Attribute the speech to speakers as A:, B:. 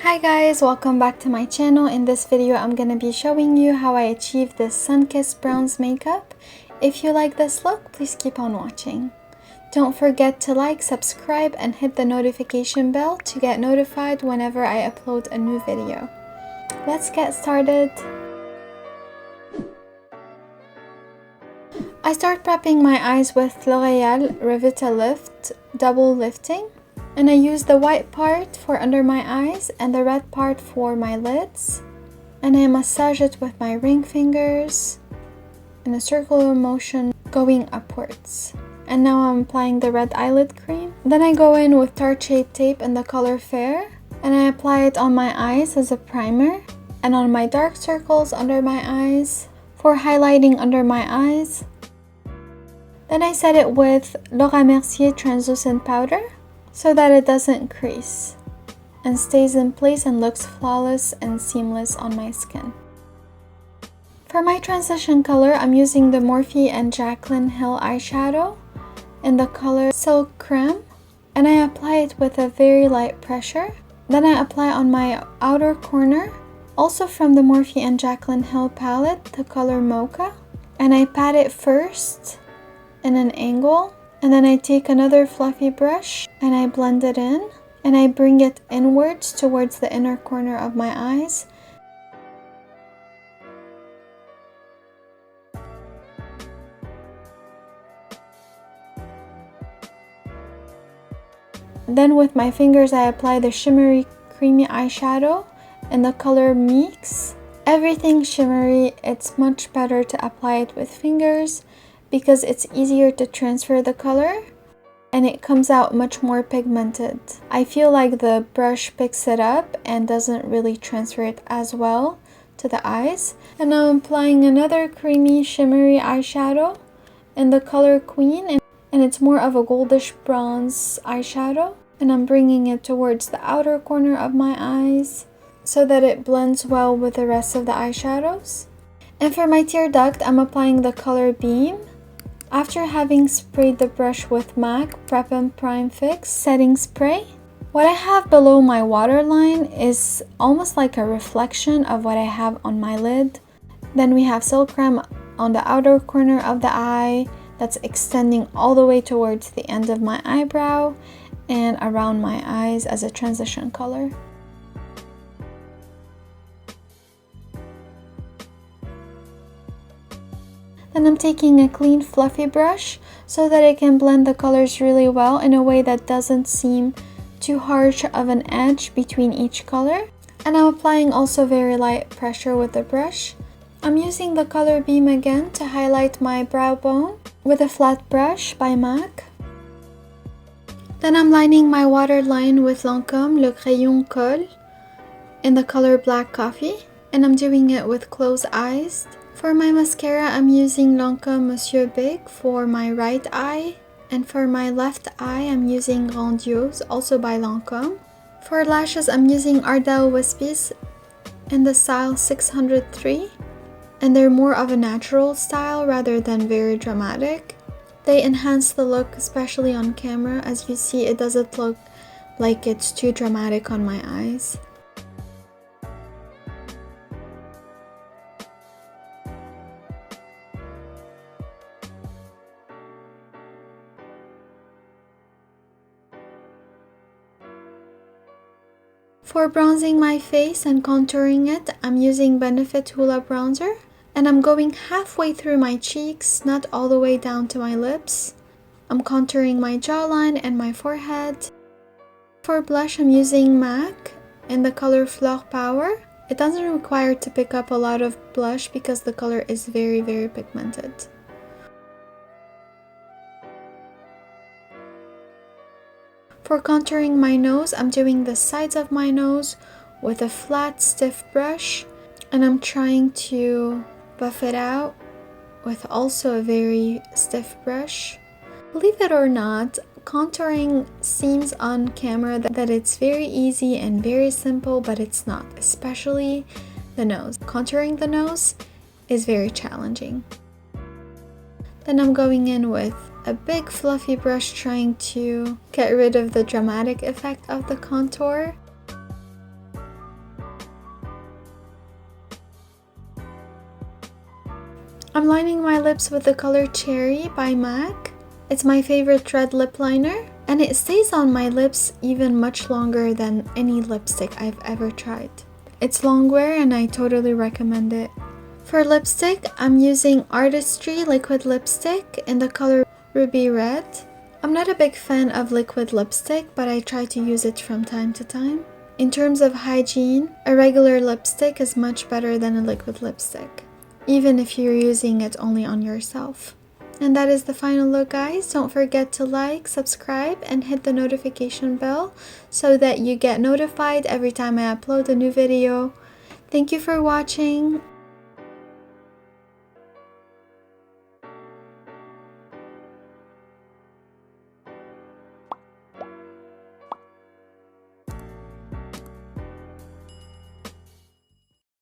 A: Hi guys, welcome back to my channel. In this video, I'm going to be showing you how I achieved this sun-kissed bronze makeup. If you like this look, please keep on watching. Don't forget to like, subscribe, and hit the notification bell to get notified whenever I upload a new video. Let's get started. I start prepping my eyes with L'Oreal Revitalift Double Lifting. And I use the white part for under my eyes and the red part for my lids. And I massage it with my ring fingers in a circular motion going upwards. And now I'm applying the red eyelid cream. Then I go in with Tarte Shape Tape in the color Fair. And I apply it on my eyes as a primer. And on my dark circles under my eyes for highlighting under my eyes. Then I set it with Laura Mercier Translucent Powder, so that it doesn't crease and stays in place and looks flawless and seamless on my skin. For my transition color, I'm using the Morphe and Jaclyn Hill eyeshadow in the color Silk Creme, and I apply it with a very light pressure. Then I apply on my outer corner, also from the Morphe and Jaclyn Hill palette, the color Mocha, and I pat it first in an angle. And then I take another fluffy brush and I blend it in and I bring it inwards towards the inner corner of my eyes. Then with my fingers I apply the shimmery creamy eyeshadow in the color Mix. Everything shimmery, it's much better to apply it with fingers, because it's easier to transfer the color and it comes out much more pigmented. I feel like the brush picks it up and doesn't really transfer it as well to the eyes. And now I'm applying another creamy shimmery eyeshadow in the color Queen, and it's more of a goldish bronze eyeshadow, and I'm bringing it towards the outer corner of my eyes so that it blends well with the rest of the eyeshadows. And for my tear duct, I'm applying the color Beam. After having sprayed the brush with MAC Prep and Prime Fix setting spray, what I have below my waterline is almost like a reflection of what I have on my lid. Then we have Silk Creme on the outer corner of the eye that's extending all the way towards the end of my eyebrow and around my eyes as a transition color. Then I'm taking a clean fluffy brush so that I can blend the colors really well in a way that doesn't seem too harsh of an edge between each color. And I'm applying also very light pressure with the brush. I'm using the color Beam again to highlight my brow bone with a flat brush by MAC. Then I'm lining my waterline with Lancôme Le Crayon Colle in the color Black Coffee, and I'm doing it with closed eyes. For my mascara, I'm using Lancôme Monsieur Big for my right eye, and for my left eye, I'm using Grandiose, also by Lancôme. For lashes, I'm using Ardell Wispies in the style 603, and they're more of a natural style rather than very dramatic. They enhance the look, especially on camera. As you see, it doesn't look like it's too dramatic on my eyes. For bronzing my face and contouring it, I'm using Benefit Hoola Bronzer, and I'm going halfway through my cheeks, not all the way down to my lips. I'm contouring my jawline and my forehead. For blush, I'm using MAC in the color Fleur Power. It doesn't require to pick up a lot of blush because the color is very, very pigmented. For contouring my nose, I'm doing the sides of my nose with a flat, stiff brush, and I'm trying to buff it out with also a very stiff brush. Believe it or not, contouring seems on camera that it's very easy and very simple, but it's not, especially the nose. Contouring the nose is very challenging. Then I'm going in with a big fluffy brush trying to get rid of the dramatic effect of the contour. I'm lining my lips with the color Cherry by MAC. It's my favorite red lip liner, and it stays on my lips even much longer than any lipstick I've ever tried. It's long wear and I totally recommend it. For lipstick, I'm using Artistry liquid lipstick in the color Ruby Red. I'm not a big fan of liquid lipstick, but I try to use it from time to time. In terms of hygiene, a regular lipstick is much better than a liquid lipstick, even if you're using it only on yourself. And that is the final look, guys. Don't forget to like, subscribe, and hit the notification bell so that you get notified every time I upload a new video. Thank you for watching.